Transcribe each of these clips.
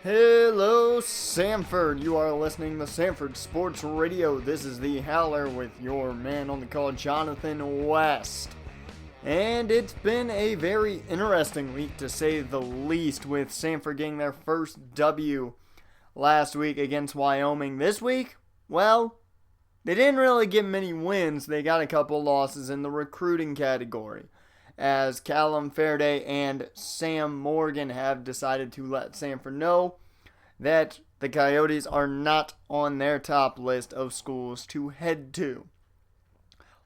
Hello, Sanford. You are listening to Sanford Sports Radio. This is the Howler with your man on the call, Jonathan West. And it's been a very interesting week, to say the least, with Sanford getting their first W last week against Wyoming. This week, well, they didn't really get many wins. They got a couple losses in the recruiting category, as Callum Faraday and Sam Morgan have decided to let Sanford know that the Coyotes are not on their top list of schools to head to.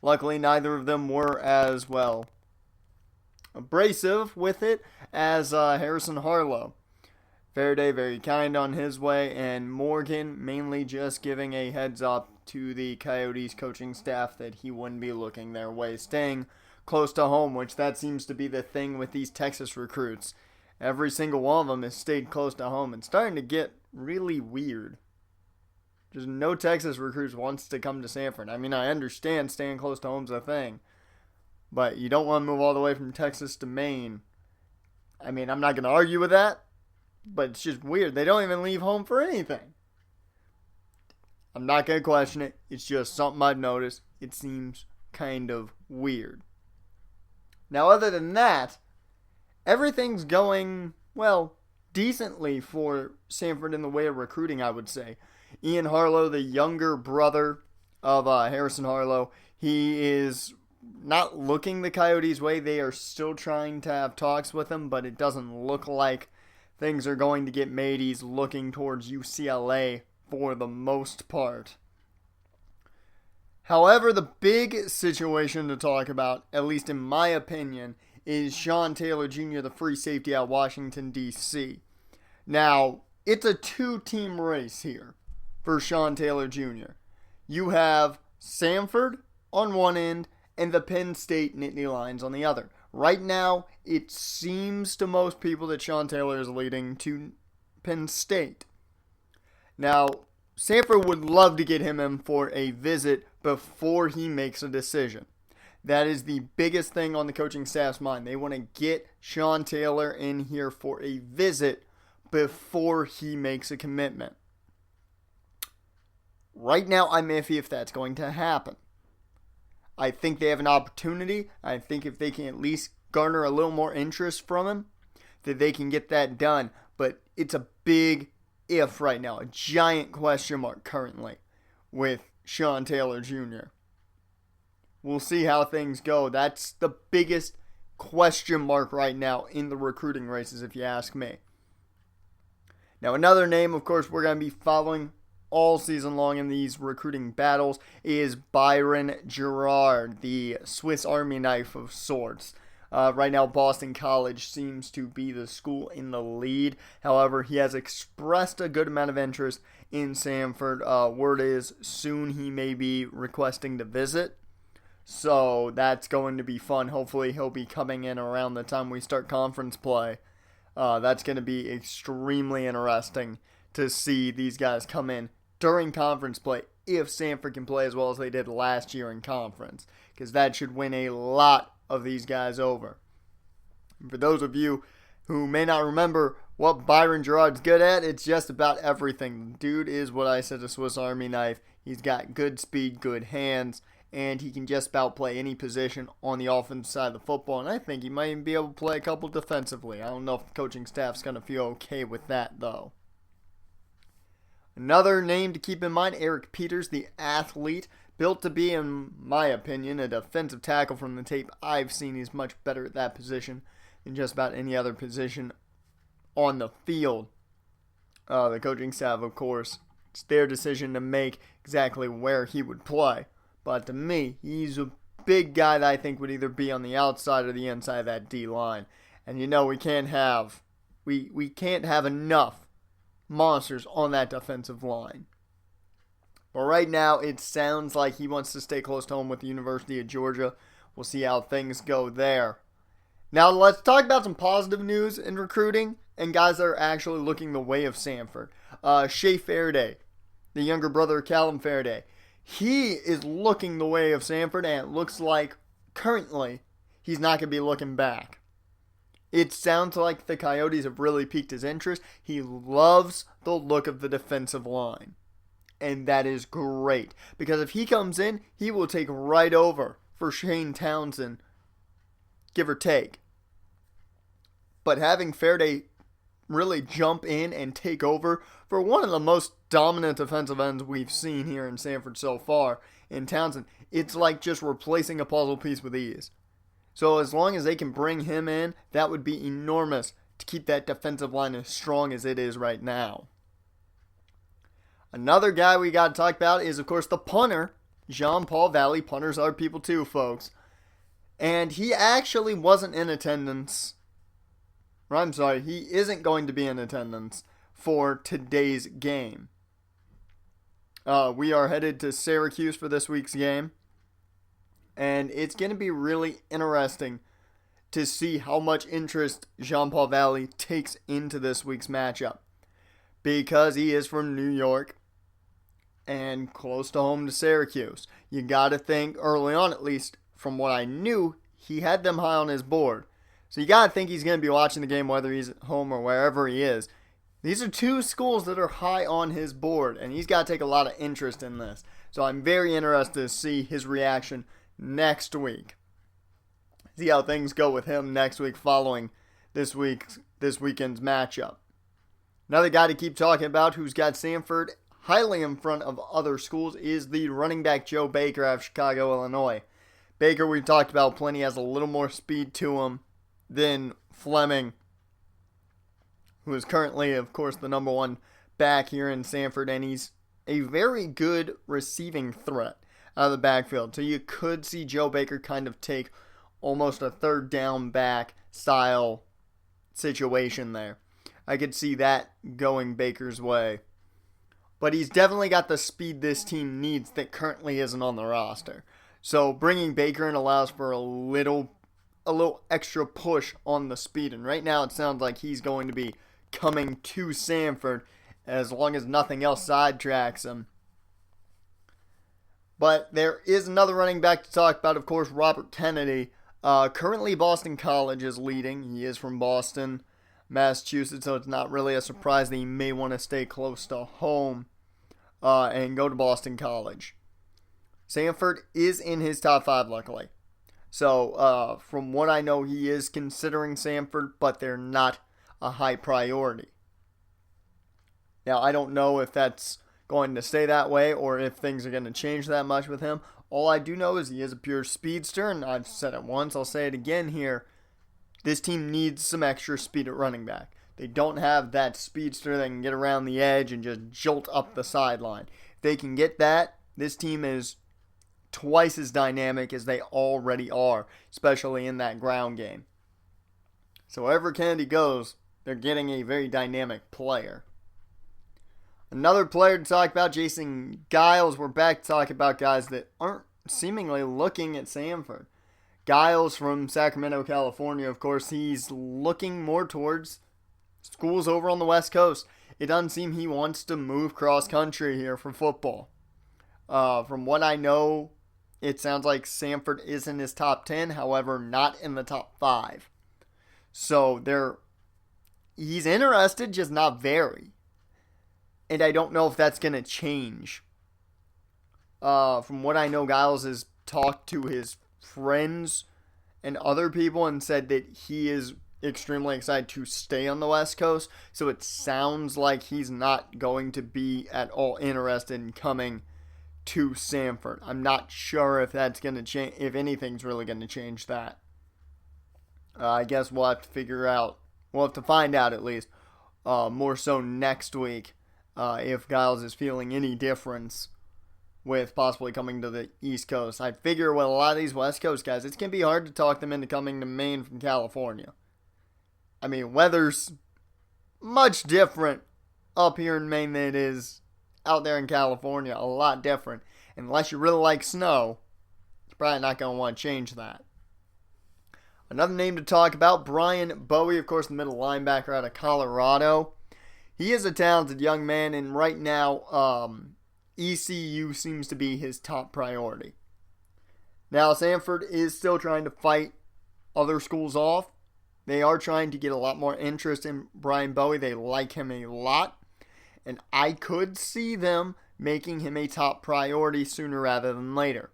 Luckily, neither of them were as, well, abrasive with it as Harrison Harlow. Faraday very kind on his way, and Morgan mainly just giving a heads up to the Coyotes coaching staff that he wouldn't be looking their way, staying close to home, which that seems to be the thing with these Texas recruits. Every single one of them has stayed close to home. It's starting to get really weird. Just no Texas recruits wants to come to Sanford. I mean, I understand staying close to home's a thing, but you don't want to move all the way from Texas to Maine. I mean, I'm not going to argue with that, but it's just weird. They don't even leave home for anything. I'm not going to question it. It's just something I've noticed. It seems kind of weird. Now, other than that, everything's going, well, decently for Sanford in the way of recruiting, I would say. Ian Harlow, the younger brother of Harrison Harlow, he is not looking the Coyotes' way. They are still trying to have talks with him, but it doesn't look like things are going to get made. He's looking towards UCLA for the most part. However, the big situation to talk about, at least in my opinion, is Sean Taylor Jr., the free safety out of Washington, D.C. Now, it's a two-team race here for Sean Taylor Jr. You have Sanford on one end and the Penn State Nittany Lions on the other. Right now, it seems to most people that Sean Taylor is leading to Penn State. Now, Sanford would love to get him in for a visit before he makes a decision. That is the biggest thing on the coaching staff's mind. They want to get Sean Taylor in here for a visit before he makes a commitment. Right now, I'm iffy if that's going to happen. I think they have an opportunity. I think if they can at least garner a little more interest from him, that they can get that done. But it's a big if right now, a giant question mark currently with Sean Taylor Jr. We'll see how things go. That's the biggest question mark right now in the recruiting races, if you ask me. Now, another name, of course, we're going to be following all season long in these recruiting battles is Byron Girard, the Swiss Army knife of sorts. Right now, Boston College seems to be the school in the lead. However, he has expressed a good amount of interest in Sanford. Word is soon he may be requesting to visit. So that's going to be fun. Hopefully he'll be coming in around the time we start conference play. That's going to be extremely interesting to see these guys come in during conference play if Sanford can play as well as they did last year in conference, because that should win a lot of these guys over. And for those of you who may not remember what Byron Girard's good at, it's just about everything. The dude is what I said, a Swiss Army knife. He's got good speed, good hands, and he can just about play any position on the offensive side of the football, and I think he might even be able to play a couple defensively. I don't know if the coaching staff's going to feel okay with that, though. Another name to keep in mind, Eric Peters, the athlete, built to be, in my opinion, a defensive tackle. From the tape I've seen, he's much better at that position than just about any other position on the field. The coaching staff, of course, it's their decision to make exactly where he would play. But to me, he's a big guy that I think would either be on the outside or the inside of that D-line. And you know we can't have enough monsters on that defensive line. But right now, it sounds like he wants to stay close to home with the University of Georgia. We'll see how things go there. Now, let's talk about some positive news in recruiting and guys that are actually looking the way of Sanford. Shea Faraday, the younger brother of Callum Faraday. He is looking the way of Sanford, and it looks like currently he's not going to be looking back. It sounds like the Coyotes have really piqued his interest. He loves the look of the defensive line. And that is great. Because if he comes in, he will take right over for Shane Townsend, give or take. But having Faraday really jump in and take over for one of the most dominant defensive ends we've seen here in Sanford so far in Townsend, it's like just replacing a puzzle piece with ease. So as long as they can bring him in, that would be enormous to keep that defensive line as strong as it is right now. Another guy we got to talk about is, of course, the punter, Jean-Paul Valley. Punters are people too, folks. And he actually wasn't in attendance. I'm sorry, he isn't going to be in attendance for today's game. We are headed to Syracuse for this week's game. And it's going to be really interesting to see how much interest Jean-Paul Valley takes into this week's matchup. Because he is from New York and close to home to Syracuse. You got to think, early on at least, from what I knew, he had them high on his board. So you got to think he's going to be watching the game whether he's at home or wherever he is. These are two schools that are high on his board, and he's got to take a lot of interest in this. So I'm very interested to see his reaction next week. See how things go with him next week following this weekend's matchup. Another guy to keep talking about who's got Sanford highly in front of other schools is the running back Joe Baker out of Chicago, Illinois. Baker, we've talked about plenty, has a little more speed to him than Fleming, who is currently, of course, the number one back here in Sanford, and he's a very good receiving threat out of the backfield. So you could see Joe Baker kind of take almost a third down back style situation there. I could see that going Baker's way. But he's definitely got the speed this team needs that currently isn't on the roster. So bringing Baker in allows for a little extra push on the speed. And right now it sounds like he's going to be coming to Sanford as long as nothing else sidetracks him. But there is another running back to talk about, of course, Robert Kennedy. Currently Boston College is leading. He is from Boston, Massachusetts, so it's not really a surprise that he may want to stay close to home and go to Boston College. Sanford is in his top 5, luckily. So, from what I know, he is considering Sanford, but they're not a high priority. Now, I don't know if that's going to stay that way or if things are going to change that much with him. All I do know is he is a pure speedster, and I've said it once, I'll say it again here. This team needs some extra speed at running back. They don't have that speedster that can get around the edge and just jolt up the sideline. If they can get that, this team is twice as dynamic as they already are, especially in that ground game. So wherever Kennedy goes, they're getting a very dynamic player. Another player to talk about, Jason Giles. We're back to talk about guys that aren't seemingly looking at Sanford. Giles from Sacramento, California, of course, he's looking more towards schools over on the West Coast. It doesn't seem he wants to move cross-country here for football. From what I know, it sounds like Sanford is in his top 10, however, not in the top 5. So he's interested, just not very. And I don't know if that's going to change. From what I know, Giles has talked to his friends and other people and said that he is extremely excited to stay on the West Coast. So it sounds like he's not going to be at all interested in coming to Sanford. I'm not sure if that's going to change, if anything's really going to change that. I guess we'll have to figure out, we'll have to find out at least, more so next week, if Giles is feeling any difference with possibly coming to the East Coast. I figure with a lot of these West Coast guys, it's going to be hard to talk them into coming to Maine from California. I mean, weather's much different up here in Maine than it is out there in California. A lot different. Unless you really like snow, you're probably not going to want to change that. Another name to talk about, Brian Bowie, of course, the middle linebacker out of Colorado. He is a talented young man, and right now, ECU seems to be his top priority. Now, Sanford is still trying to fight other schools off, They are trying to get a lot more interest in Brian Bowie. They like him a lot. And I could see them making him a top priority sooner rather than later.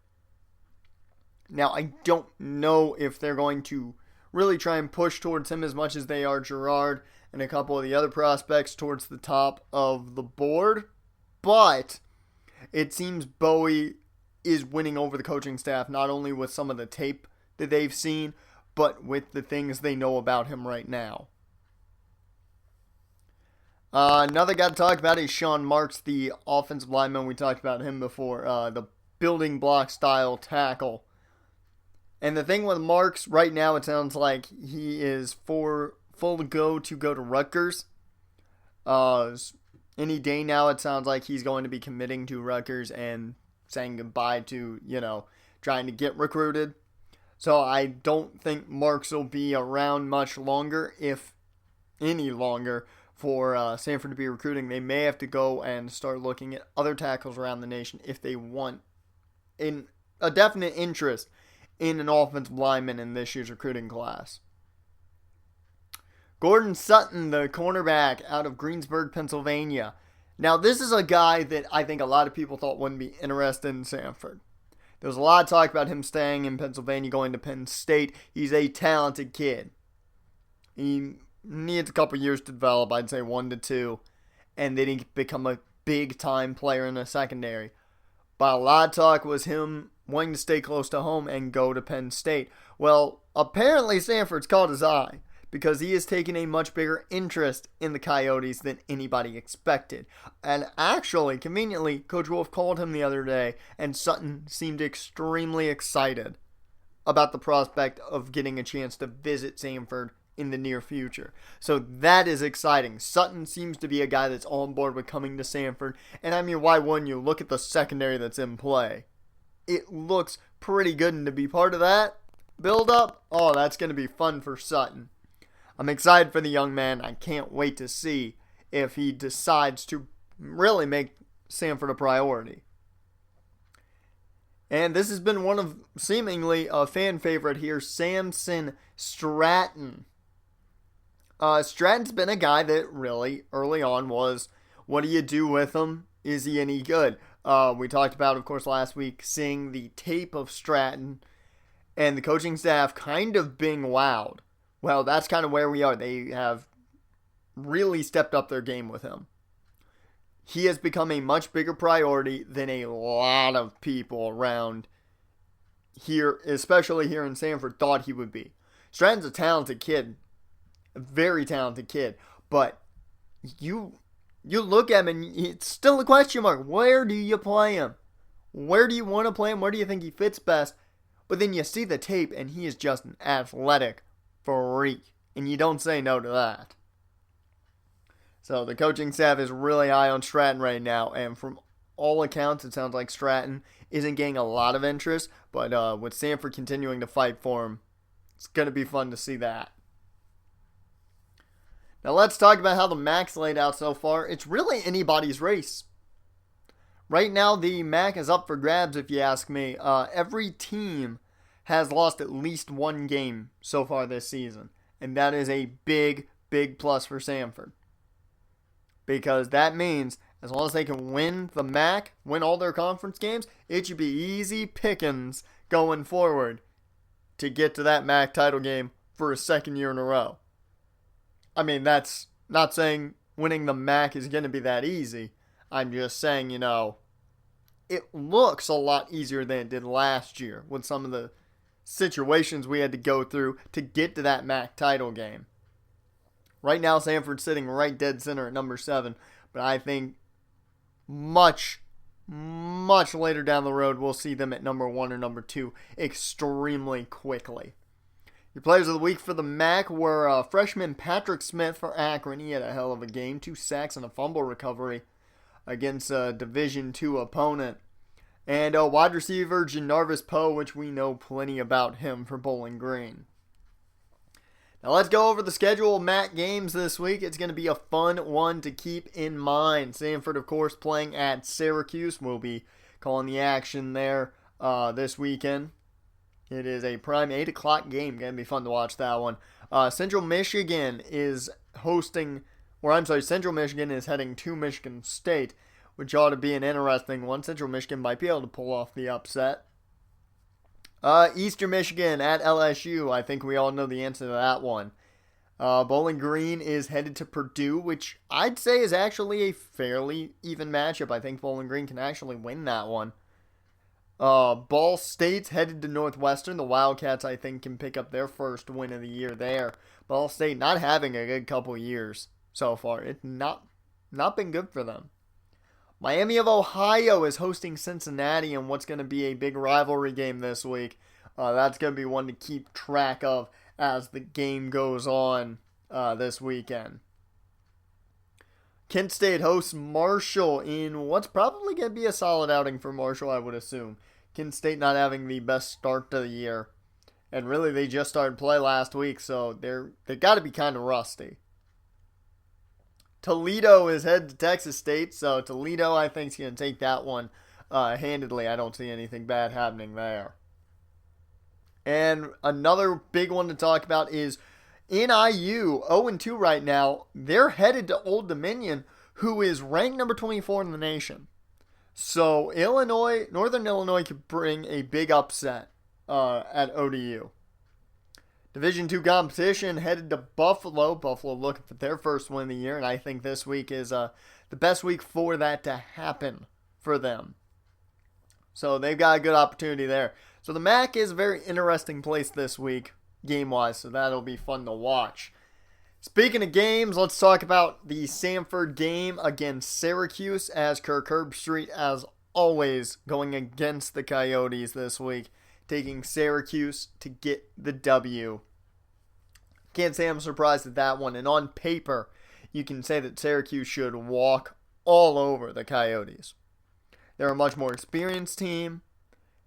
Now, I don't know if they're going to really try and push towards him as much as they are Girard and a couple of the other prospects towards the top of the board. But it seems Bowie is winning over the coaching staff, not only with some of the tape that they've seen, but with the things they know about him right now. Another guy to talk about is Sean Marks, the offensive lineman. We talked about him before. The building block style tackle. And the thing with Marks right now, it sounds like he is full to go to Rutgers. Any day now, it sounds like he's going to be committing to Rutgers and saying goodbye to, trying to get recruited. So I don't think Marks will be around much longer, if any longer, for Sanford to be recruiting. They may have to go and start looking at other tackles around the nation if they want a definite interest in an offensive lineman in this year's recruiting class. Gordon Sutton, the cornerback out of Greensburg, Pennsylvania. Now, this is a guy that I think a lot of people thought wouldn't be interested in Sanford. There was a lot of talk about him staying in Pennsylvania, going to Penn State. He's a talented kid. He needs a couple years to develop, I'd say 1 to 2, and then he can become a big-time player in the secondary. But a lot of talk was him wanting to stay close to home and go to Penn State. Well, apparently Sanford's caught his eye, because he has taken a much bigger interest in the Coyotes than anybody expected. And actually, conveniently, Coach Wolf called him the other day, and Sutton seemed extremely excited about the prospect of getting a chance to visit Sanford in the near future. So that is exciting. Sutton seems to be a guy that's on board with coming to Sanford. And I mean, why wouldn't you? Look at the secondary that's in play. It looks pretty good, and to be part of that build-up, oh, that's going to be fun for Sutton. I'm excited for the young man. I can't wait to see if he decides to really make Sanford a priority. And this has been one of seemingly a fan favorite here, Samson Stratton. Stratton's been a guy that really early on was, what do you do with him? Is he any good? We talked about, of course, last week, seeing the tape of Stratton and the coaching staff kind of being wowed. Well, that's kind of where we are. They have really stepped up their game with him. He has become a much bigger priority than a lot of people around here, especially here in Sanford, thought he would be. Stratton's a talented kid. A very talented kid. But you look at him and it's still a question mark. Where do you play him? Where do you want to play him? Where do you think he fits best? But then you see the tape and he is just an athletic freak, and you don't say no to that. So the coaching staff is really high on Stratton right now, and from all accounts, it sounds like Stratton isn't getting a lot of interest, but with Sanford continuing to fight for him, it's going to be fun to see that. Now let's talk about how the MAC's laid out so far. It's really anybody's race. Right now, the MAC is up for grabs, if you ask me. Every team has lost at least one game so far this season. And that is a big, big plus for Sanford. Because that means as long as they can win the MAC, win all their conference games, it should be easy pickings going forward to get to that MAC title game for a second year in a row. I mean, that's not saying winning the MAC is going to be that easy. I'm just saying, it looks a lot easier than it did last year with some of the situations we had to go through to get to that MAC title game. Right now, Sanford's sitting right dead center at number 7, but I think much, much later down the road, we'll see them at number 1 or number 2 extremely quickly. Your players of the week for the MAC were freshman Patrick Smith for Akron. He had a hell of a game, 2 sacks and a fumble recovery against a Division II opponent. And wide receiver Janarvis Poe, which we know plenty about him for Bowling Green. Now let's go over the schedule of MAC games this week. It's going to be a fun one to keep in mind. Sanford, of course, playing at Syracuse. We'll be calling the action there this weekend. It is a prime 8 o'clock game. Going to be fun to watch that one. Central Michigan is Central Michigan is heading to Michigan State, which ought to be an interesting one. Central Michigan might be able to pull off the upset. Eastern Michigan at LSU. I think we all know the answer to that one. Bowling Green is headed to Purdue, which I'd say is actually a fairly even matchup. I think Bowling Green can actually win that one. Ball State's headed to Northwestern. The Wildcats, I think, can pick up their first win of the year there. Ball State not having a good couple years so far. It's not been good for them. Miami of Ohio is hosting Cincinnati in what's going to be a big rivalry game this week. That's going to be one to keep track of as the game goes on this weekend. Kent State hosts Marshall in what's probably going to be a solid outing for Marshall, I would assume. Kent State not having the best start to the year. And really, they just started play last week, so they got to be kind of rusty. Toledo is headed to Texas State, so Toledo, I think, is going to take that one handedly. I don't see anything bad happening there. And another big one to talk about is NIU, 0-2 right now. They're headed to Old Dominion, who is ranked number 24 in the nation. So Northern Illinois could bring a big upset at ODU. Division II competition headed to Buffalo. Buffalo looking for their first win of the year, and I think this week is the best week for that to happen for them. So they've got a good opportunity there. So the MAC is a very interesting place this week, game-wise, so that'll be fun to watch. Speaking of games, let's talk about the Sanford game against Syracuse, as Kirk Herbstreit, as always, going against the Coyotes this week, taking Syracuse to get the W. Can't say I'm surprised at that one, and on paper, you can say that Syracuse should walk all over the Coyotes. They're a much more experienced team.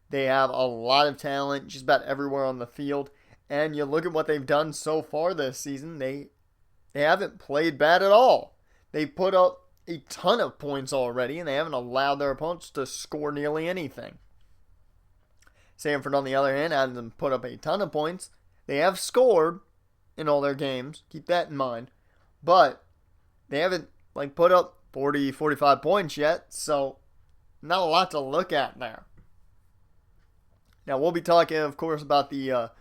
They have a lot of talent just about everywhere on the field. And you look at what they've done so far this season, they haven't played bad at all. They put up a ton of points already, and they haven't allowed their opponents to score nearly anything. Sanford, on the other hand, hasn't put up a ton of points. They have scored in all their games. Keep that in mind. But they haven't put up 40, 45 points yet, so not a lot to look at there. Now, we'll be talking, of course, about the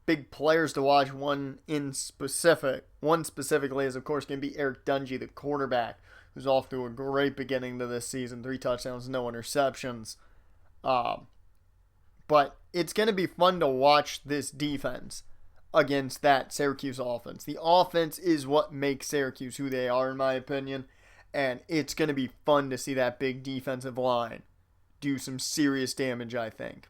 big players to watch. One specifically is, of course, going to be Eric Dungy, the quarterback, who's off to a great beginning to this season. 3 touchdowns, no interceptions. But it's going to be fun to watch this defense against that Syracuse offense. The offense is what makes Syracuse who they are, in my opinion. And it's going to be fun to see that big defensive line do some serious damage, I think.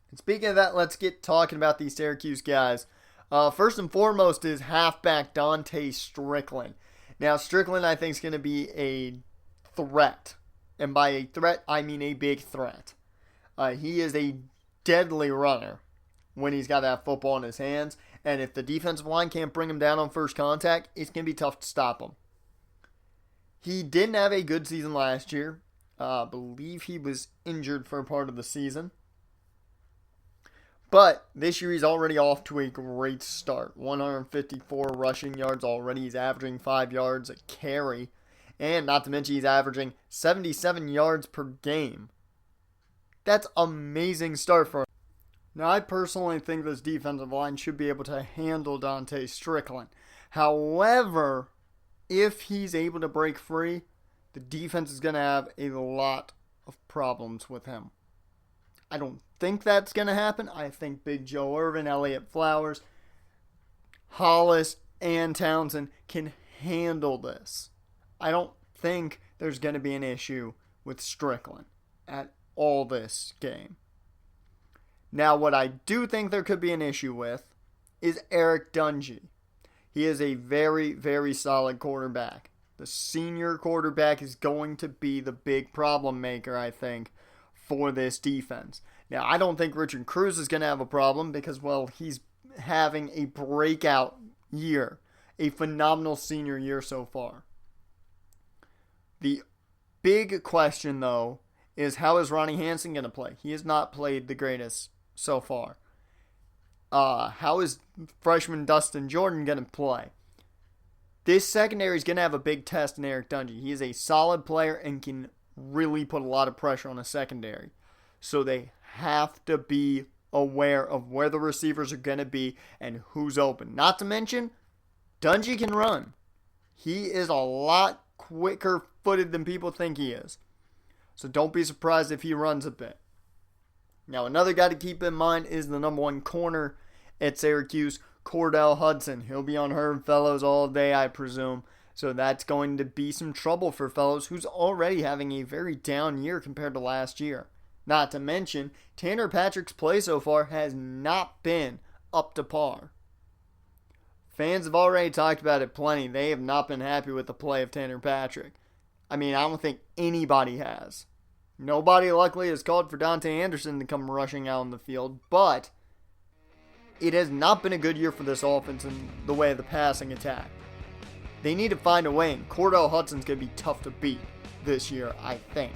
And speaking of that, let's get talking about these Syracuse guys. First and foremost is halfback Dante Strickland. Now, Strickland, I think, is going to be a threat. And by a threat, I mean a big threat. He is a deadly runner when he's got that football in his hands. And if the defensive line can't bring him down on first contact, it's going to be tough to stop him. He didn't have a good season last year. I believe he was injured for a part of the season. But this year he's already off to a great start. 154 rushing yards already. He's averaging 5 yards a carry. And not to mention he's averaging 77 yards per game. That's an amazing start for him. Now, I personally think this defensive line should be able to handle Dante Strickland. However, if he's able to break free, the defense is going to have a lot of problems with him. I don't think that's going to happen. I think Big Joe Irvin, Elliott Flowers, Hollis, and Townsend can handle this. I don't think there's going to be an issue with Strickland at all this game. Now, what I do think there could be an issue with is Eric Dungy. He is a very, very solid quarterback. The senior quarterback is going to be the big problem maker, I think, for this defense. Now, I don't think Richard Cruz is going to have a problem because, well, he's having a breakout year. A phenomenal senior year so far. The big question, though, is how is Ronnie Hansen going to play? He has not played the greatest so far. How is freshman Dustin Jordan going to play? This secondary is going to have a big test in Eric Dungey. He is a solid player and can really put a lot of pressure on a secondary. So they have to be aware of where the receivers are going to be and who's open. Not to mention, Dungey can run. He is a lot quicker footed than people think he is. So don't be surprised if he runs a bit. Now, another guy to keep in mind is the number 1 corner at Syracuse, Cordell Hudson. He'll be on Herb Fellows all day, I presume. So that's going to be some trouble for Fellows, who's already having a very down year compared to last year. Not to mention, Tanner Patrick's play so far has not been up to par. Fans have already talked about it plenty. They have not been happy with the play of Tanner Patrick. I mean, I don't think anybody has. Nobody, luckily, has called for Dante Anderson to come rushing out on the field, but it has not been a good year for this offense in the way of the passing attack. They need to find a way, and Cordell Hudson's going to be tough to beat this year, I think.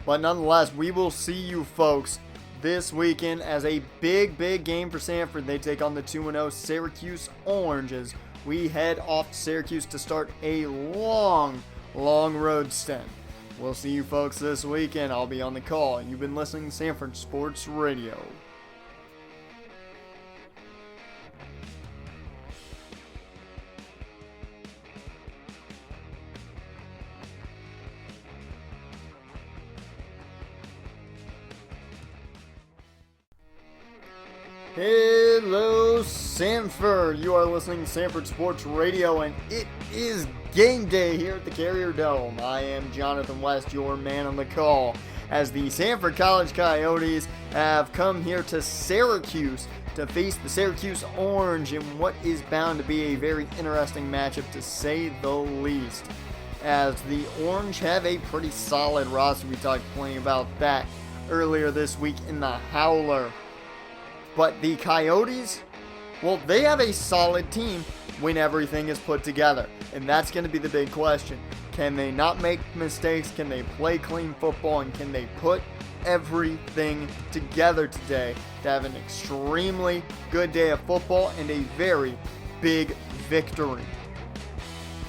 But nonetheless, we will see you folks this weekend as a big, big game for Sanford. They take on the 2-0 Syracuse Oranges. We head off to Syracuse to start a long road stint. We'll see you folks this weekend. I'll be on the call. You've been listening to Sanford Sports Radio. Hello, Sanford. You are listening to Sanford Sports Radio, and it is game day here at the Carrier Dome. I am Jonathan West, your man on the call, as the Sanford College Coyotes have come here to Syracuse to face the Syracuse Orange in what is bound to be a very interesting matchup, to say the least, as the Orange have a pretty solid roster. We talked plenty about that earlier this week in the Howler. But the Coyotes, well, they have a solid team when everything is put together. And that's going to be the big question. Can they not make mistakes? Can they play clean football? And can they put everything together today to have an extremely good day of football and a very big victory?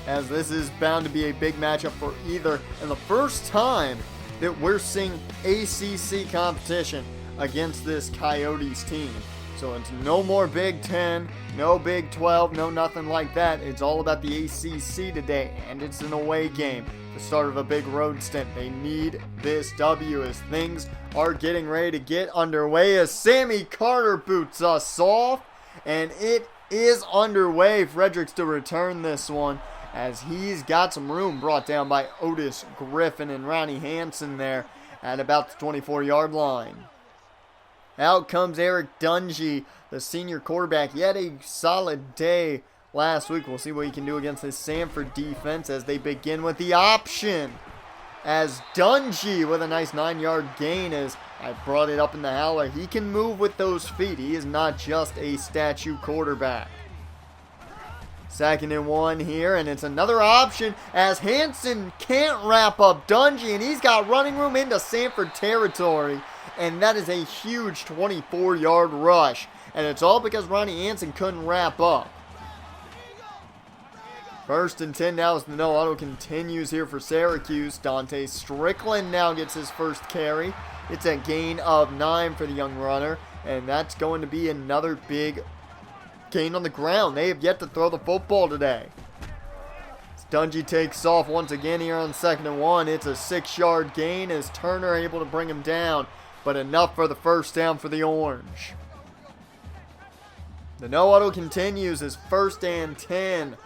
As this is bound to be a big matchup for either, and the first time that we're seeing ACC competition against this Coyotes team. So it's no more Big 10, no Big 12, no nothing like that. It's all about the ACC today, and it's an away game, the start of a big road stint. They need this W as things are getting ready to get underway, as Sammy Carter boots us off, and it is underway. Fredericks to return this one, as he's got some room brought down by Otis Griffin and Ronnie Hansen there at about the 24-yard line. Out comes Eric Dungey, the senior quarterback. He had a solid day last week. We'll see what he can do against this Sanford defense as they begin with the option. As Dungey with a nice 9-yard gain, as I brought it up in the Howler. He can move with those feet. He is not just a statue quarterback. 2nd and 1 here, and it's another option as Hansen can't wrap up Dungey, and he's got running room into Sanford territory. And that is a huge 24-yard rush. And it's all because Ronnie Hansen couldn't wrap up. 1st and 10 now as the no auto continues here for Syracuse. Dante Strickland now gets his first carry. It's a gain of 9 for the young runner. And that's going to be another big gain on the ground. They have yet to throw the football today. Dungey takes off once again here on 2nd and 1. It's a 6-yard gain as Turner able to bring him down. But enough for the first down for the Orange. The no auto continues as 1st and 10.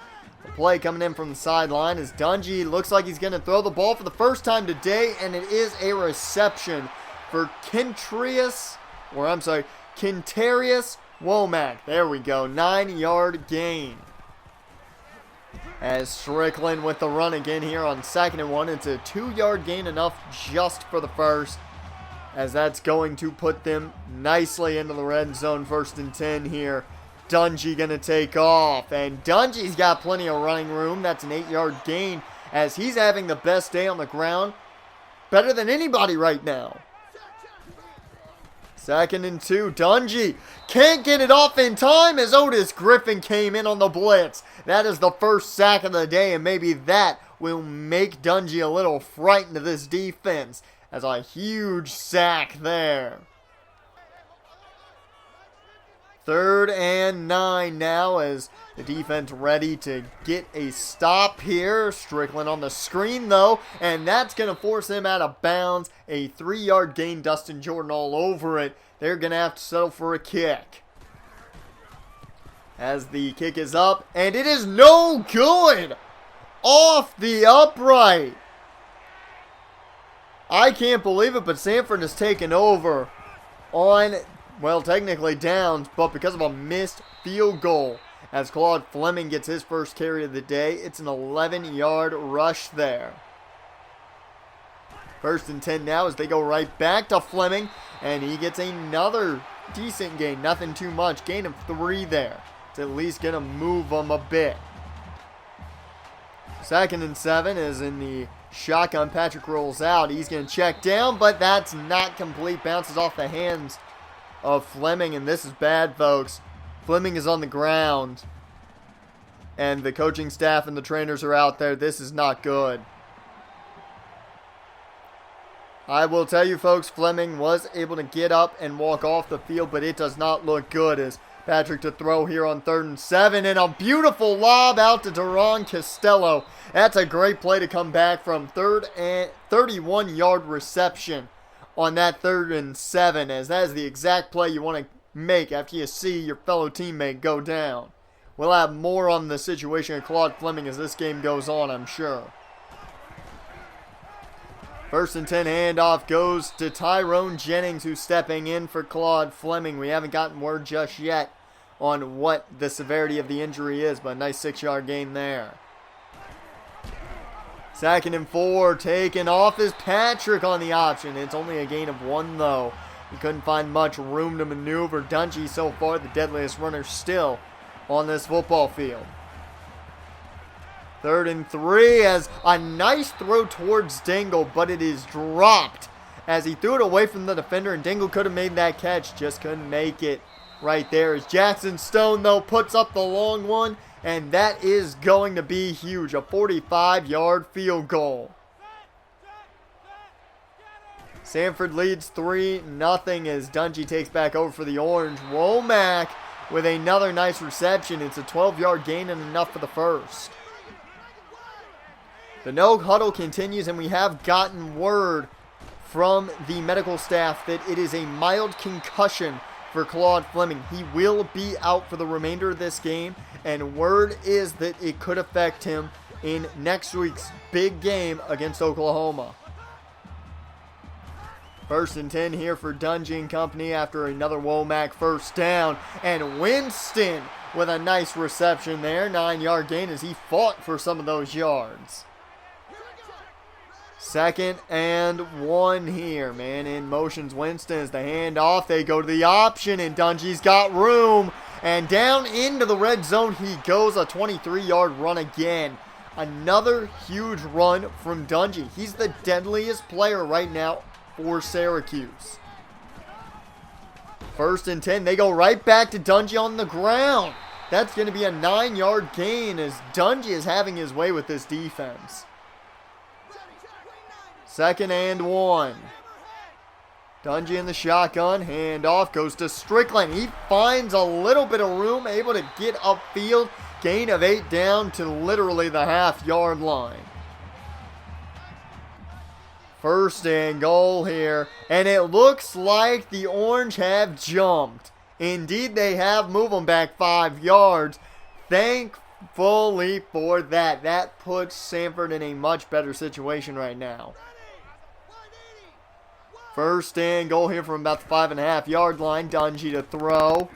The play coming in from the sideline as Dungey looks like he's going to throw the ball for the first time today, and it is a reception for Quintarius Womack. There we go, 9-yard gain. As Strickland with the run again here on 2nd and 1. It's a 2-yard gain, enough just for the first, as that's going to put them nicely into the red zone. 1st and 10 here. Dungey going to take off, and Dungey's got plenty of running room. That's an 8-yard gain, as he's having the best day on the ground, better than anybody right now. 2nd and 2. Dungey can't get it off in time as Otis Griffin came in on the blitz. That is the first sack of the day, and maybe that will make Dungey a little frightened of this defense as a huge sack there. 3rd and 9 now as the defense ready to get a stop here. Strickland on the screen though, and that's going to force him out of bounds. A 3-yard gain, Dustin Jordan all over it. They're going to have to settle for a kick. As the kick is up, and it is no good! Off the upright! I can't believe it, but Sanford has taken over on, well, technically downs, but because of a missed field goal. As Claude Fleming gets his first carry of the day, it's an 11-yard rush there. 1st and 10 now as they go right back to Fleming, and he gets another decent gain. Nothing too much. Gain of 3 there. It's at least going to move them a bit. 2nd and 7 is in the shotgun. Patrick rolls out. He's going to check down, but that's not complete. Bounces off the hands of Fleming, and this is bad, folks. Fleming is on the ground, and the coaching staff and the trainers are out there. This is not good. I will tell you, folks, Fleming was able to get up and walk off the field, but it does not look good as Patrick to throw here on 3rd and 7, and a beautiful lob out to Duran Costello. That's a great play to come back from. 31-yard reception on that 3rd and 7, as that is the exact play you want to make after you see your fellow teammate go down. We'll have more on the situation of Claude Fleming as this game goes on, I'm sure. 1st and 10 handoff goes to Tyrone Jennings, who's stepping in for Claude Fleming. We haven't gotten word just yet on what the severity of the injury is, but a nice 6-yard gain there. 2nd and 4, taken off is Patrick on the option. It's only a gain of 1 though. He couldn't find much room to maneuver. Dungey so far the deadliest runner still on this football field. 3rd and 3 as a nice throw towards Dingle, but it is dropped as he threw it away from the defender, and Dingle could have made that catch, just couldn't make it right there. As Jackson Stone though puts up the long one, and that is going to be huge, a 45-yard field goal. Sanford leads 3-0 as Dungey takes back over for the Orange. Womack with another nice reception. It's a 12-yard gain and enough for the first. The no huddle continues, and we have gotten word from the medical staff that it is a mild concussion for Claude Fleming. He will be out for the remainder of this game, and word is that it could affect him in next week's big game against Oklahoma. 1st and 10 here for Dungey and company after another Womack first down. And Winston with a nice reception there. 9-yard gain as he fought for some of those yards. 2nd and 1 here. Man in motions Winston as the handoff. They go to the option, and Dungey's got room. And down into the red zone he goes. A 23-yard run again. Another huge run from Dungey. He's the deadliest player right now for Syracuse. 1st and 10. They go right back to Dungey on the ground. That's going to be a 9-yard gain as Dungey is having his way with this defense. 2nd and 1. Dungey in the shotgun. Handoff goes to Strickland. He finds a little bit of room, able to get upfield. Gain of 8 down to literally the half-yard line. 1st and goal here. And it looks like the Orange have jumped. Indeed, they have. Move them back 5 yards. Thankfully for that. That puts Sanford in a much better situation right now. 1st and goal here from about the 5.5-yard line. Dungey to throw.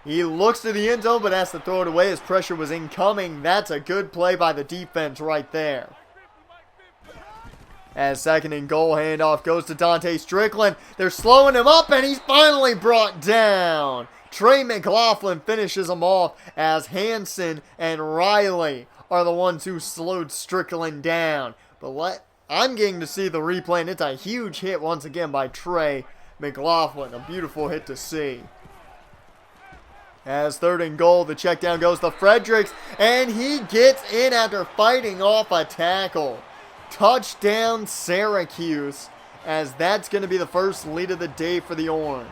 He looks to the end zone, but has to throw it away as pressure was incoming. That's a good play by the defense right there. As 2nd and goal, handoff goes to Dante Strickland. They're slowing him up, and he's finally brought down. Trey McLaughlin finishes him off as Hanson and Riley are the ones who slowed Strickland down. But I'm getting to see the replay, and it's a huge hit once again by Trey McLaughlin. A beautiful hit to see. As 3rd and goal, the check down goes to Fredericks, and he gets in after fighting off a tackle. Touchdown Syracuse, as that's going to be the first lead of the day for the Orange.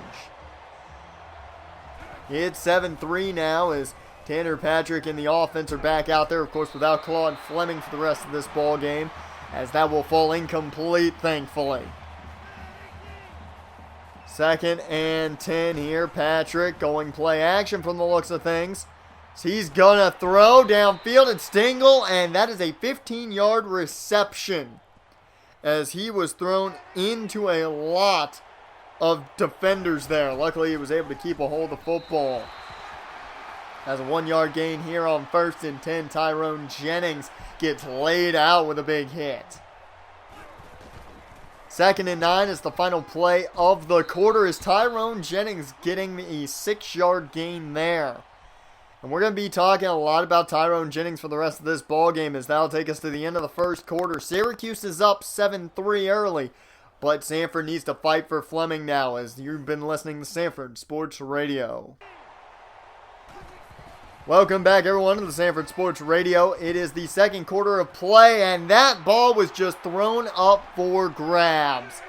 It's 7-3 now as Tanner Patrick and the offense are back out there, of course, without Claude Fleming for the rest of this ball game, as that will fall incomplete, thankfully. 2nd and 10 here. Patrick going play action from the looks of things. So he's going to throw downfield at Stengel, and that is a 15-yard reception as he was thrown into a lot of defenders there. Luckily, he was able to keep a hold of the football. As a 1-yard gain here on 1st and 10, Tyrone Jennings gets laid out with a big hit. 2nd and 9 is the final play of the quarter as Tyrone Jennings getting a 6-yard gain there. And we're going to be talking a lot about Tyrone Jennings for the rest of this ball game as that'll take us to the end of the first quarter. Syracuse is up 7-3 early, but Sanford needs to fight for Fleming now as you've been listening to Sanford Sports Radio. Welcome back, everyone, to the Sanford Sports Radio. It is the second quarter of play, and that ball was just thrown up for grabs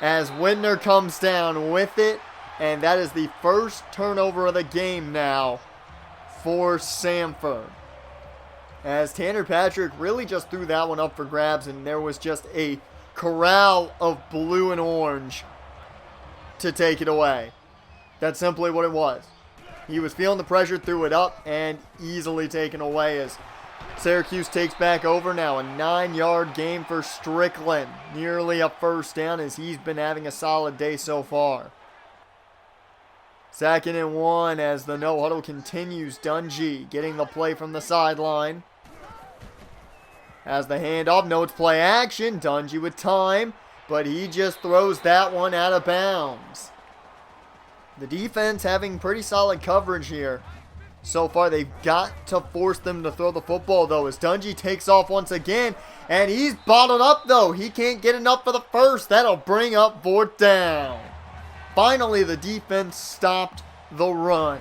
as Whitner comes down with it, and that is the first turnover of the game now for Sanford. As Tanner Patrick really just threw that one up for grabs, and there was just a corral of blue and orange to take it away. That's simply what it was. He was feeling the pressure, threw it up, and easily taken away as Syracuse takes back over now. A 9-yard gain for Strickland. Nearly a first down as he's been having a solid day so far. 2nd and 1 as the no huddle continues. Dungy getting the play from the sideline. As the handoff, notes play action. Dungy with time, but he just throws that one out of bounds. The defense having pretty solid coverage here. So far, they've got to force them to throw the football, though, as Dungy takes off once again. And he's bottled up, though. He can't get enough for the first. That'll bring up 4th down. Finally, the defense stopped the run.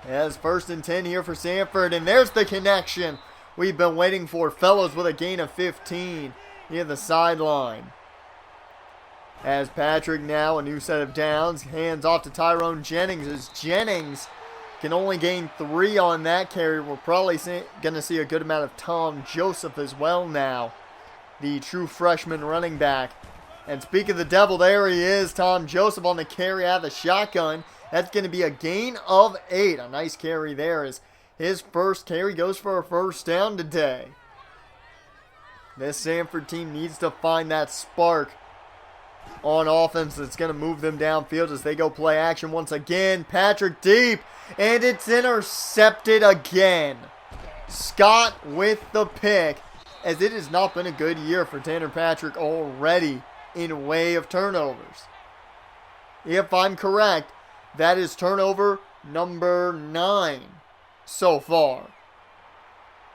As 1st and 10 here for Sanford. And there's the connection we've been waiting for. Fellows with a gain of 15 near the sideline. As Patrick now, a new set of downs, hands off to Tyrone Jennings as Jennings can only gain 3 on that carry. We're probably going to see a good amount of Tom Joseph as well now, the true freshman running back. And speak of the devil, there he is, Tom Joseph on the carry out of the shotgun. That's going to be a gain of 8. A nice carry there as his first carry goes for a first down today. This Sanford team needs to find that spark on offense that's going to move them downfield as they go play action once again. Patrick deep, and it's intercepted again. Scott with the pick, as it has not been a good year for Tanner Patrick already in way of turnovers. If I'm correct, that is turnover number 9 so far.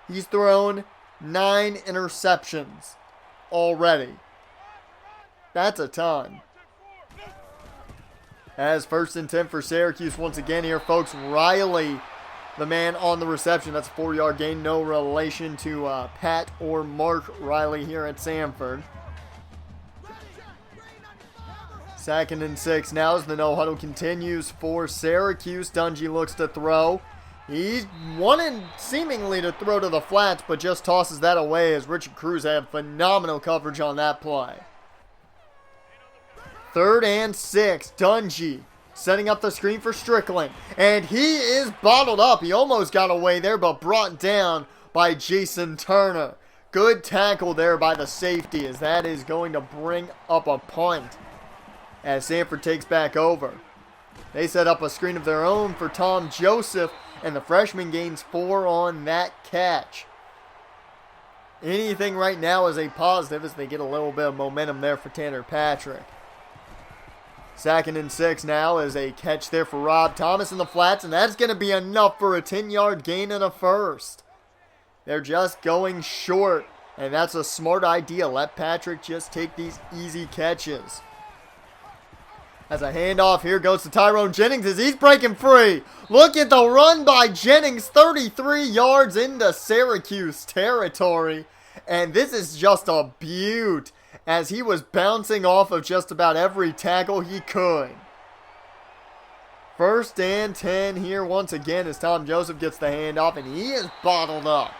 He's thrown 9 interceptions already. That's a ton. As 1st and 10 for Syracuse once again here, folks. Riley, the man on the reception. That's a 4-yard gain. No relation to Pat or Mark Riley here at Sanford. 2nd and 6 now as the no huddle continues for Syracuse. Dungy looks to throw. He's wanting seemingly to throw to the flats, but just tosses that away as Richard Cruz had phenomenal coverage on that play. 3rd and 6, Dungy setting up the screen for Strickland. And he is bottled up. He almost got away there, but brought down by Jason Turner. Good tackle there by the safety, as that is going to bring up a punt as Sanford takes back over. They set up a screen of their own for Tom Joseph, and the freshman gains 4 on that catch. Anything right now is a positive as they get a little bit of momentum there for Tanner Patrick. 2nd and 6 now is a catch there for Rob Thomas in the flats, and that's going to be enough for a 10-yard gain and a first. They're just going short, and that's a smart idea. Let Patrick just take these easy catches. As a handoff here goes to Tyrone Jennings as he's breaking free. Look at the run by Jennings, 33 yards into Syracuse territory. And this is just a beaut as he was bouncing off of just about every tackle he could. 1st and 10 here once again as Tom Joseph gets the handoff and he is bottled up.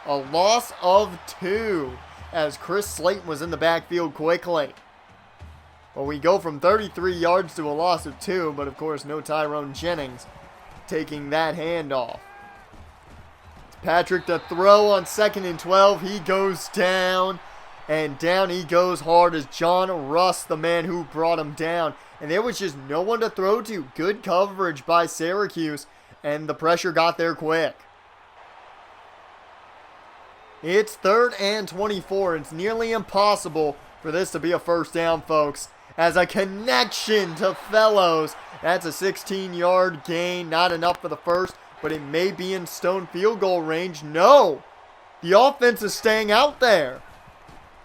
A loss of 2 as Chris Slayton was in the backfield quickly. Well, we go from 33 yards to a loss of 2, but of course no Tyrone Jennings taking that handoff. It's Patrick to throw on 2nd and 12. He goes down, and down he goes hard as John Russ, the man who brought him down. And there was just no one to throw to. Good coverage by Syracuse, and the pressure got there quick. It's 3rd and 24. It's nearly impossible for this to be a first down, folks. As a connection to Fellows. That's a 16-yard gain. Not enough for the first, but it may be in Stone field goal range. No! The offense is staying out there.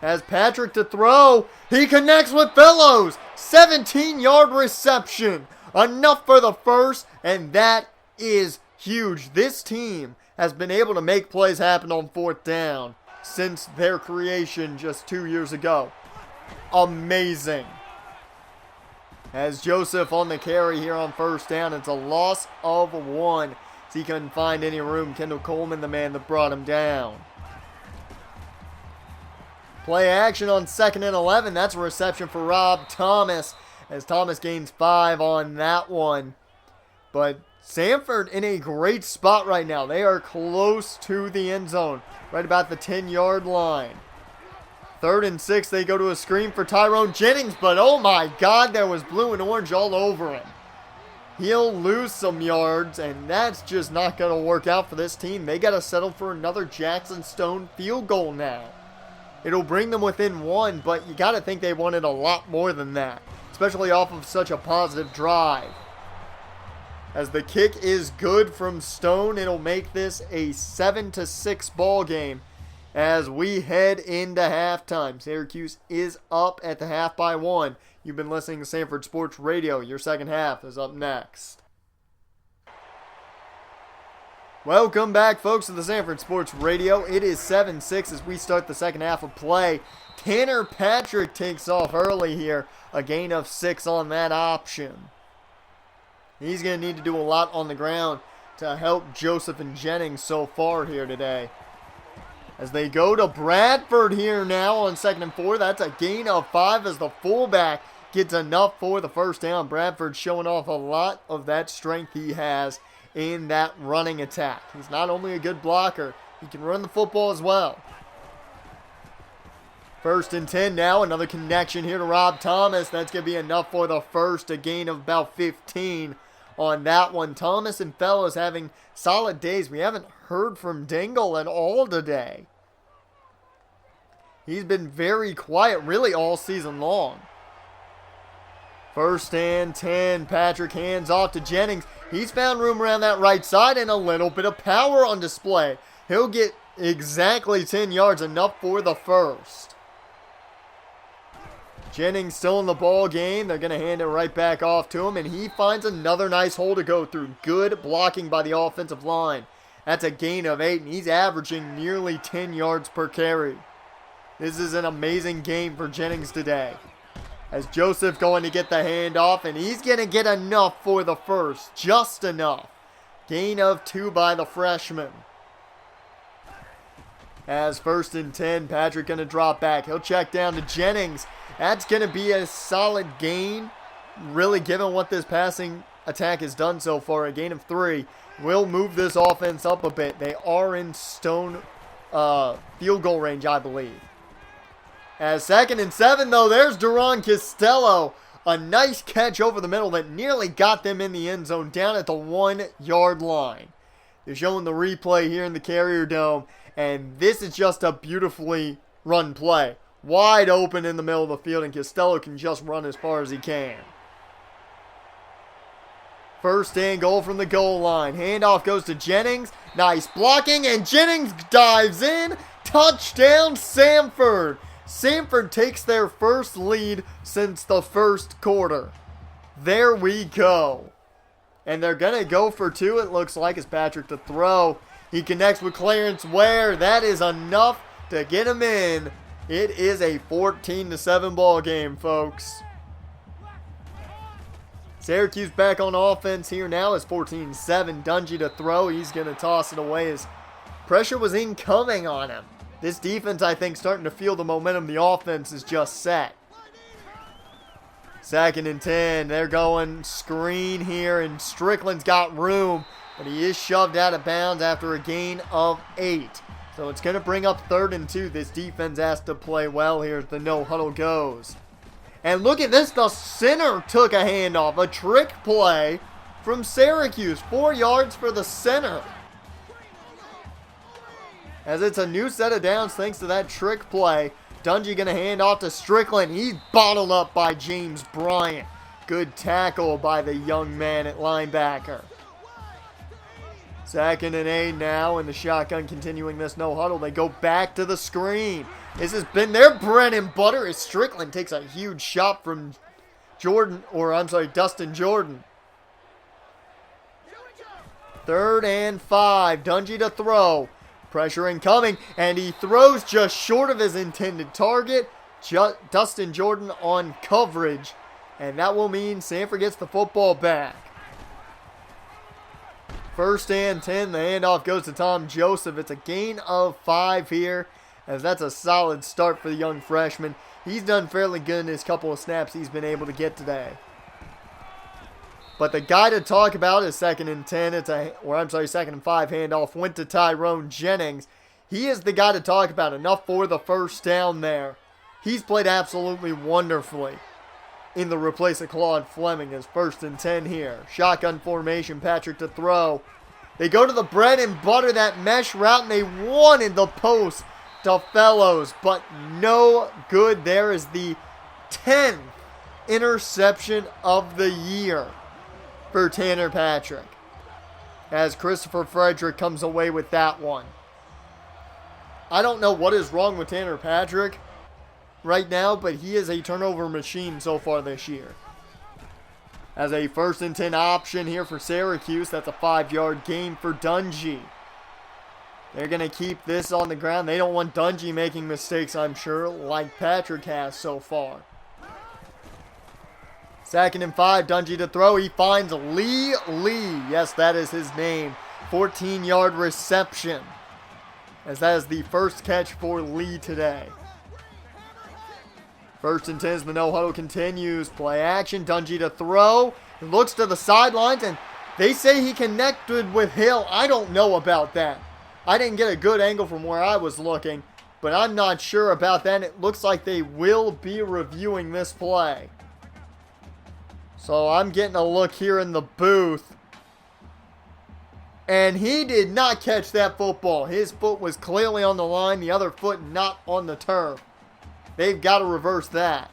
As Patrick to throw. He connects with Fellows. 17-yard reception. Enough for the first, and that is huge. This team has been able to make plays happen on 4th down since their creation just 2 years ago. Amazing. As Joseph on the carry here on 1st down, it's a loss of 1. As he couldn't find any room. Kendall Coleman, the man that brought him down. Play action on 2nd and 11. That's a reception for Rob Thomas. As Thomas gains 5 on that one. But Sanford in a great spot right now. They are close to the end zone. Right about the 10-yard line. 3rd and 6, they go to a screen for Tyrone Jennings, but oh my God, there was blue and orange all over him. He'll lose some yards, and that's just not going to work out for this team. They got to settle for another Jackson Stone field goal now. It'll bring them within 1, but you got to think they wanted a lot more than that, especially off of such a positive drive. As the kick is good from Stone, it'll make this a 7-6 ball game. As we head into halftime, Syracuse is up at the half by 1. You've been listening to Sanford Sports Radio. Your second half is up next. Welcome back, folks, to the Sanford Sports Radio. It is 7-6 as we start the second half of play. Tanner Patrick takes off early here. A gain of 6 on that option. He's going to need to do a lot on the ground to help Joseph and Jennings so far here today. As they go to Bradford here now on 2nd and 4. That's a gain of 5 as the fullback gets enough for the first down. Bradford showing off a lot of that strength he has in that running attack. He's not only a good blocker, he can run the football as well. 1st and 10 now. Another connection here to Rob Thomas. That's going to be enough for the first. A gain of about 15 on that one. Thomas and Fellows having solid days. We haven't heard from Dingle at all today. He's been very quiet really all season long. 1st and 10. Patrick hands off to Jennings. He's found room around that right side and a little bit of power on display. He'll get exactly 10 yards, enough for the first. Jennings still in the ball game. They're going to hand it right back off to him, and he finds another nice hole to go through. Good blocking by the offensive line. That's a gain of 8, and he's averaging nearly 10 yards per carry. This is an amazing game for Jennings today. As Joseph going to get the handoff, and he's going to get enough for the first. Just enough. Gain of 2 by the freshman. As 1st and 10, Patrick going to drop back. He'll check down to Jennings. That's going to be a solid gain, really, given what this passing attack has done so far. A gain of 3 will move this offense up a bit. They are in Stone field goal range, I believe. As 2nd and 7, though, there's Duron Costello. A nice catch over the middle that nearly got them in the end zone down at the 1-yard line. They're showing the replay here in the Carrier Dome, and this is just a beautifully run play. Wide open in the middle of the field, and Costello can just run as far as he can. 1st and goal from the goal line. Handoff goes to Jennings. Nice blocking, and Jennings dives in. Touchdown, Sanford. Sanford takes their first lead since the first quarter. There we go. And they're going to go for two, it looks like, as Patrick to throw. He connects with Clarence Ware. That is enough to get him in. It is a 14-7 ball game, folks. Syracuse back on offense here now. It's 14-7. Dungy to throw. He's going to toss it away as pressure was incoming on him. This defense, I think, starting to feel the momentum the offense is just set. 2nd and 10. They're going screen here, and Strickland's got room, but he is shoved out of bounds after a gain of 8. So it's going to bring up 3rd and 2. This defense has to play well here as the no huddle goes. And look at this. The center took a handoff. A trick play from Syracuse. 4 yards for the center. As it's a new set of downs thanks to that trick play. Dungy going to hand off to Strickland. He's bottled up by James Bryant. Good tackle by the young man at linebacker. 2nd and 8 now, and the shotgun continuing this no huddle. They go back to the screen. This has been their bread and butter as Strickland takes a huge shot from Dustin Jordan. 3rd and 5. Dungy to throw. Pressure incoming, and he throws just short of his intended target. Dustin Jordan on coverage, and that will mean Sanford gets the football back. 1st and 10, the handoff goes to Tom Joseph. It's a gain of 5 here, as that's a solid start for the young freshman. He's done fairly good in his couple of snaps he's been able to get today. But the guy to talk about is 2nd and 10. 2nd and 5 handoff went to Tyrone Jennings. He is the guy to talk about. Enough for the first down there. He's played absolutely wonderfully in the replace of Claude Fleming as 1st and 10 here. Shotgun formation, Patrick to throw. They go to the bread and butter, that mesh route, and they wanted the post to Fellows, but no good. There is the 10th interception of the year for Tanner Patrick, as Christopher Frederick comes away with that one. I don't know what is wrong with Tanner Patrick right now, but he is a turnover machine so far this year. As a 1st and 10 option here for Syracuse, that's a 5-yard gain for Dungy. They're going to keep this on the ground. They don't want Dungy making mistakes, I'm sure, like Patrick has so far. 2nd and 5, Dungy to throw. He finds Lee. Yes, that is his name. 14-yard reception, as that is the first catch for Lee today. 1st and 10 as the no huddle continues. Play action, Dungy to throw. He looks to the sidelines, and they say he connected with Hill. I don't know about that. I didn't get a good angle from where I was looking, but I'm not sure about that. It looks like they will be reviewing this play. So I'm getting a look here in the booth. And he did not catch that football. His foot was clearly on the line, the other foot not on the turf. They've got to reverse that.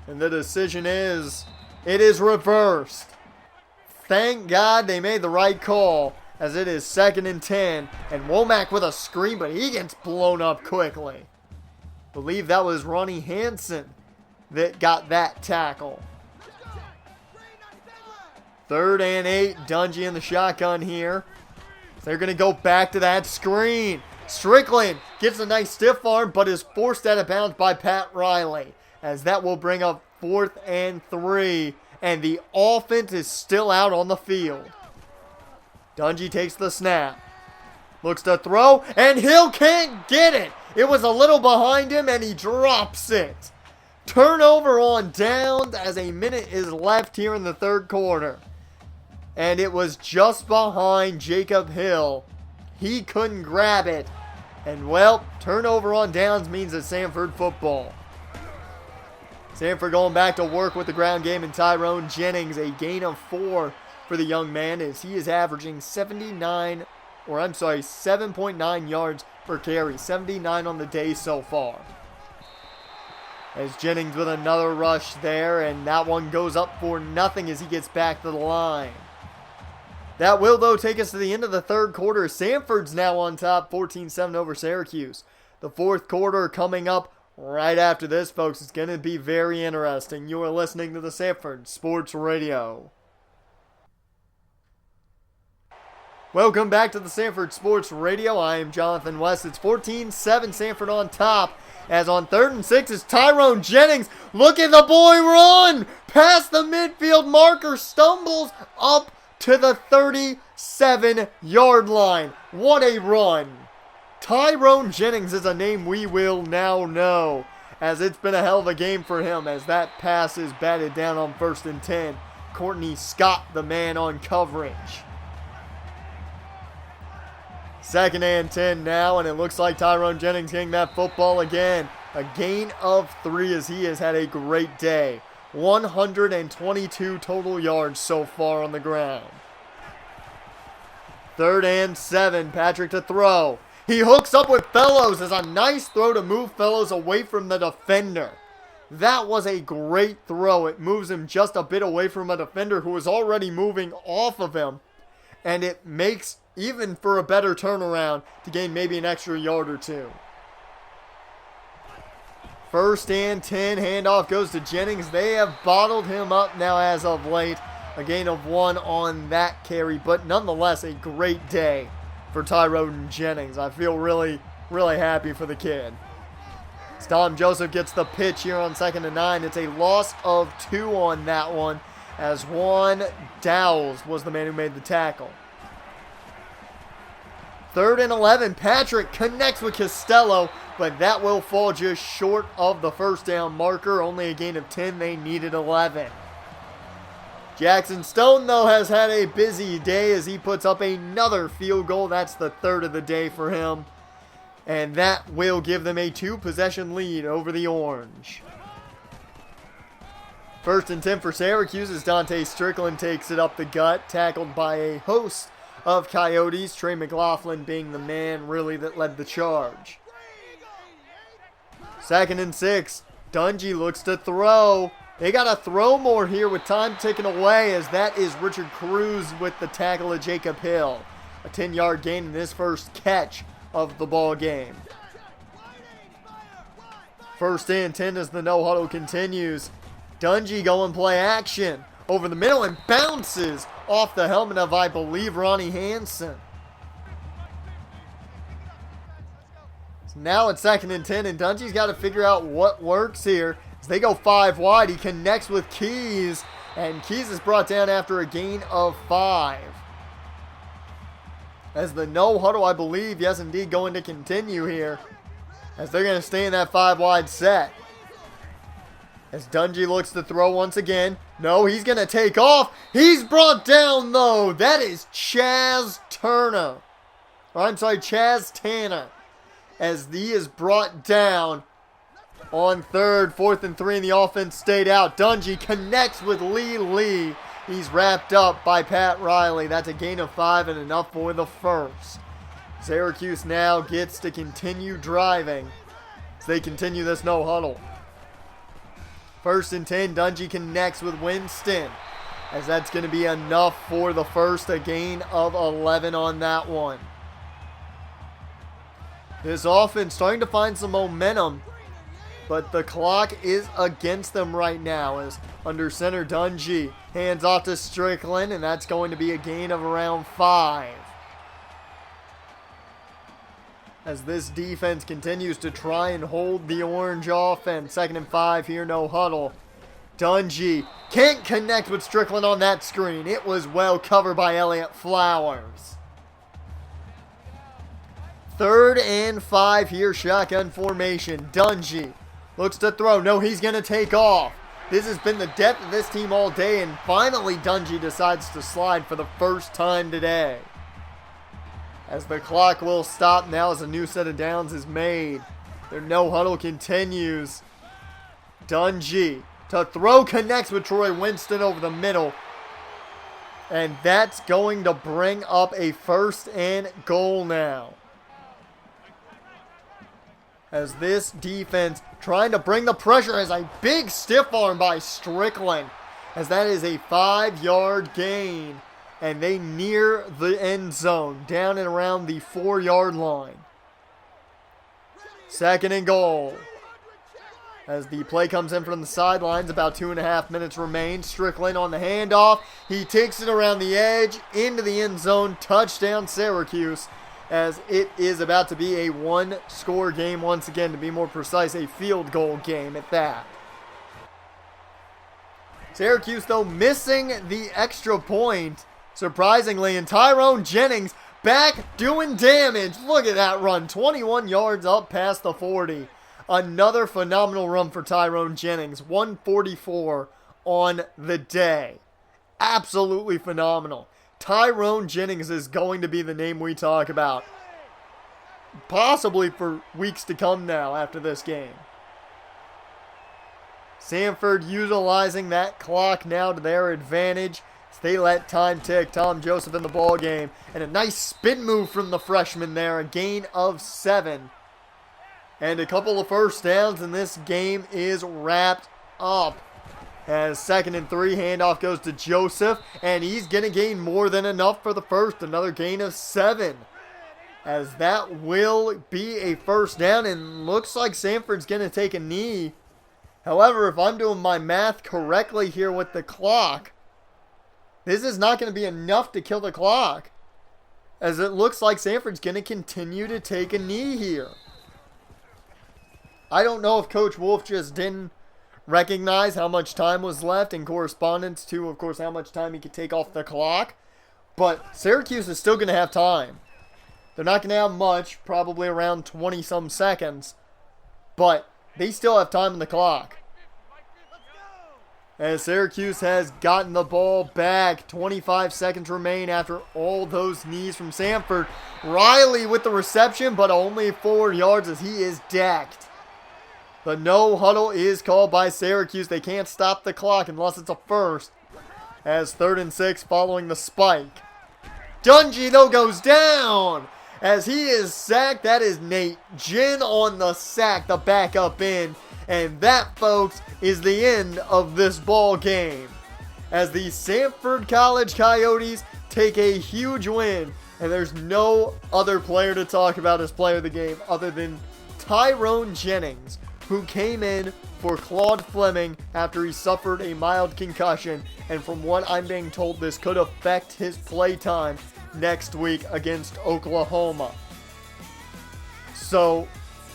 And the decision is, it is reversed. Thank God they made the right call, as it is 2nd and 10. And Womack with a screen, but he gets blown up quickly. I believe that was Ronnie Hansen that got that tackle. 3rd and 8, Dungy in the shotgun here. They're going to go back to that screen. Strickland gets a nice stiff arm, but is forced out of bounds by Pat Riley, as that will bring up 4th and 3, and the offense is still out on the field. Dungy takes the snap, looks to throw, and Hill can't get it. It was a little behind him, and he drops it. Turnover on downs as a minute is left here in the 3rd quarter. And it was just behind Jacob Hill. He couldn't grab it. And, well, turnover on downs means a Sanford football. Sanford going back to work with the ground game, and Tyrone Jennings, a gain of 4 for the young man, as he is averaging 7.9 yards per carry. 79 on the day so far. As Jennings with another rush there, and that one goes up for nothing as he gets back to the line. That will, though, take us to the end of the 3rd quarter. Sanford's now on top, 14-7 over Syracuse. The 4th quarter coming up right after this, folks. It's going to be very interesting. You are listening to the Sanford Sports Radio. Welcome back to the Sanford Sports Radio. I am Jonathan West. It's 14-7, Sanford on top. As on 3rd and 6 is Tyrone Jennings. Look at the boy run! Past the midfield marker, stumbles up to the 37-yard line. What a run. Tyrone Jennings is a name we will now know, as it's been a hell of a game for him as that pass is batted down on 1st and 10. Courtney Scott, the man on coverage. 2nd and 10 now, and it looks like Tyrone Jennings getting that football again. A gain of 3 as he has had a great day. 122 total yards so far on the ground. 3rd and 7, Patrick to throw. He hooks up with Fellows as a nice throw to move Fellows away from the defender. That was a great throw. It moves him just a bit away from a defender who was already moving off of him. And it makes even for a better turnaround to gain maybe an extra yard or 2. 1st and 10, handoff goes to Jennings. They have bottled him up now as of late. A gain of 1 on that carry, but nonetheless a great day for Tyrone Jennings. I feel really, really happy for the kid. As Dom Joseph gets the pitch here on 2nd and 9. It's a loss of 2 on that one, as Juan Dowles was the man who made the tackle. 3rd and 11, Patrick connects with Costello, but that will fall just short of the 1st down marker. Only a gain of 10, they needed 11. Jackson Stone, though, has had a busy day as he puts up another field goal. That's the 3rd of the day for him. And that will give them a 2-possession lead over the Orange. 1st and 10 for Syracuse as Dante Strickland takes it up the gut, tackled by a host of Coyotes, Trey McLaughlin being the man really that led the charge. 2nd and 6, Dungy looks to throw. They got to throw more here with time ticking away, as that is Richard Cruz with the tackle of Jacob Hill. A 10-yard gain in his first catch of the ball game. 1st and 10 as the no-huddle continues. Dungy going play action over the middle and bounces off the helmet of, I believe, Ronnie Hansen. So now it's 2nd and 10, and Dungy's got to figure out what works here. As they go 5 wide, he connects with Keys, and Keys is brought down after a gain of 5. As the no-huddle, I believe, yes indeed, going to continue here, as they're going to stay in that 5 wide set. As Dungy looks to throw once again. No, he's going to take off. He's brought down, though. That is Chaz Tanner. As he is brought down on 3rd, 4th and 3, and the offense stayed out. Dungy connects with Lee. He's wrapped up by Pat Riley. That's a gain of 5 and enough for the first. Syracuse now gets to continue driving as they continue this no-huddle. 1st and 10, Dungy connects with Winston, as that's going to be enough for the first, a gain of 11 on that one. This offense starting to find some momentum, but the clock is against them right now, as under center Dungy hands off to Strickland, and that's going to be a gain of around 5. As this defense continues to try and hold the Orange offense. 2nd and 5 here, no huddle. Dungy can't connect with Strickland on that screen. It was well covered by Elliott Flowers. 3rd and 5 here, shotgun formation. Dungy looks to throw. No, he's going to take off. This has been the depth of this team all day, and finally Dungy decides to slide for the first time today. As the clock will stop now as a new set of downs is made. Their no-huddle continues. Dungy to throw, connects with Troy Winston over the middle. And that's going to bring up a 1st and goal now. As this defense trying to bring the pressure as a big stiff arm by Strickland. As that is a 5-yard gain. And they near the end zone, down and around the 4-yard line. 2nd and goal. As the play comes in from the sidelines, about 2.5 minutes remain. Strickland on the handoff. He takes it around the edge into the end zone. Touchdown Syracuse, as it is about to be a one-score game once again. To be more precise, a field goal game at that. Syracuse, though, missing the extra point, surprisingly, and Tyrone Jennings back doing damage. Look at that run, 21 yards up past the 40. Another phenomenal run for Tyrone Jennings, 144 on the day. Absolutely phenomenal. Tyrone Jennings is going to be the name we talk about, possibly for weeks to come now after this game. Sanford utilizing that clock now to their advantage as they let time tick. Tom Joseph in the ball game, and a nice spin move from the freshman there, a gain of 7. And a couple of first downs, and this game is wrapped up. As 2nd and 3, handoff goes to Joseph, and he's going to gain more than enough for the first. Another gain of 7. As that will be a first down, and looks like Sanford's going to take a knee. However, if I'm doing my math correctly here with the clock, this is not going to be enough to kill the clock, as it looks like Sanford's going to continue to take a knee here. I don't know if Coach Wolf just didn't recognize how much time was left in correspondence to, of course, how much time he could take off the clock. But Syracuse is still going to have time. They're not going to have much, probably around 20-some seconds. But they still have time on the clock. As Syracuse has gotten the ball back, 25 seconds remain after all those knees from Sanford. Riley with the reception, but only 4 yards as he is decked. The no huddle is called by Syracuse. They can't stop the clock unless it's a first. As 3rd and 6 following the spike. Dungy, though, goes down as he is sacked. That is Nate Ginn on the sack, the backup end. And that, folks, is the end of this ball game, as the Sanford College Coyotes take a huge win. And there's no other player to talk about as player of the game other than Tyrone Jennings, who came in for Claude Fleming after he suffered a mild concussion. And from what I'm being told, this could affect his play time next week against Oklahoma. So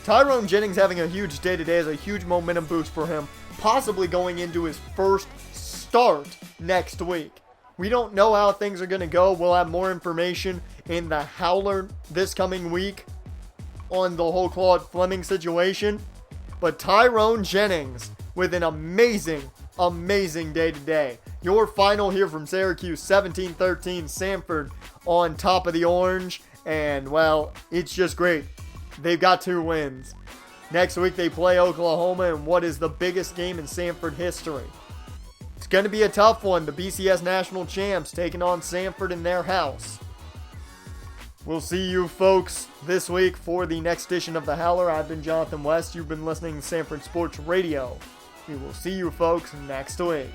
Tyrone Jennings having a huge day today is a huge momentum boost for him, possibly going into his first start next week. We don't know how things are going to go. We'll have more information in the Howler this coming week on the whole Claude Fleming situation. But Tyrone Jennings with an amazing day today. Your final here from Syracuse, 17-13, Sanford on top of the orange. And, well, it's just great. They've got 2 wins. Next week they play Oklahoma in what is the biggest game in Sanford history. It's going to be a tough one. The BCS National Champs taking on Sanford in their house. We'll see you folks this week for the next edition of The Howler. I've been Jonathan West. You've been listening to Sanford Sports Radio. We will see you folks next week.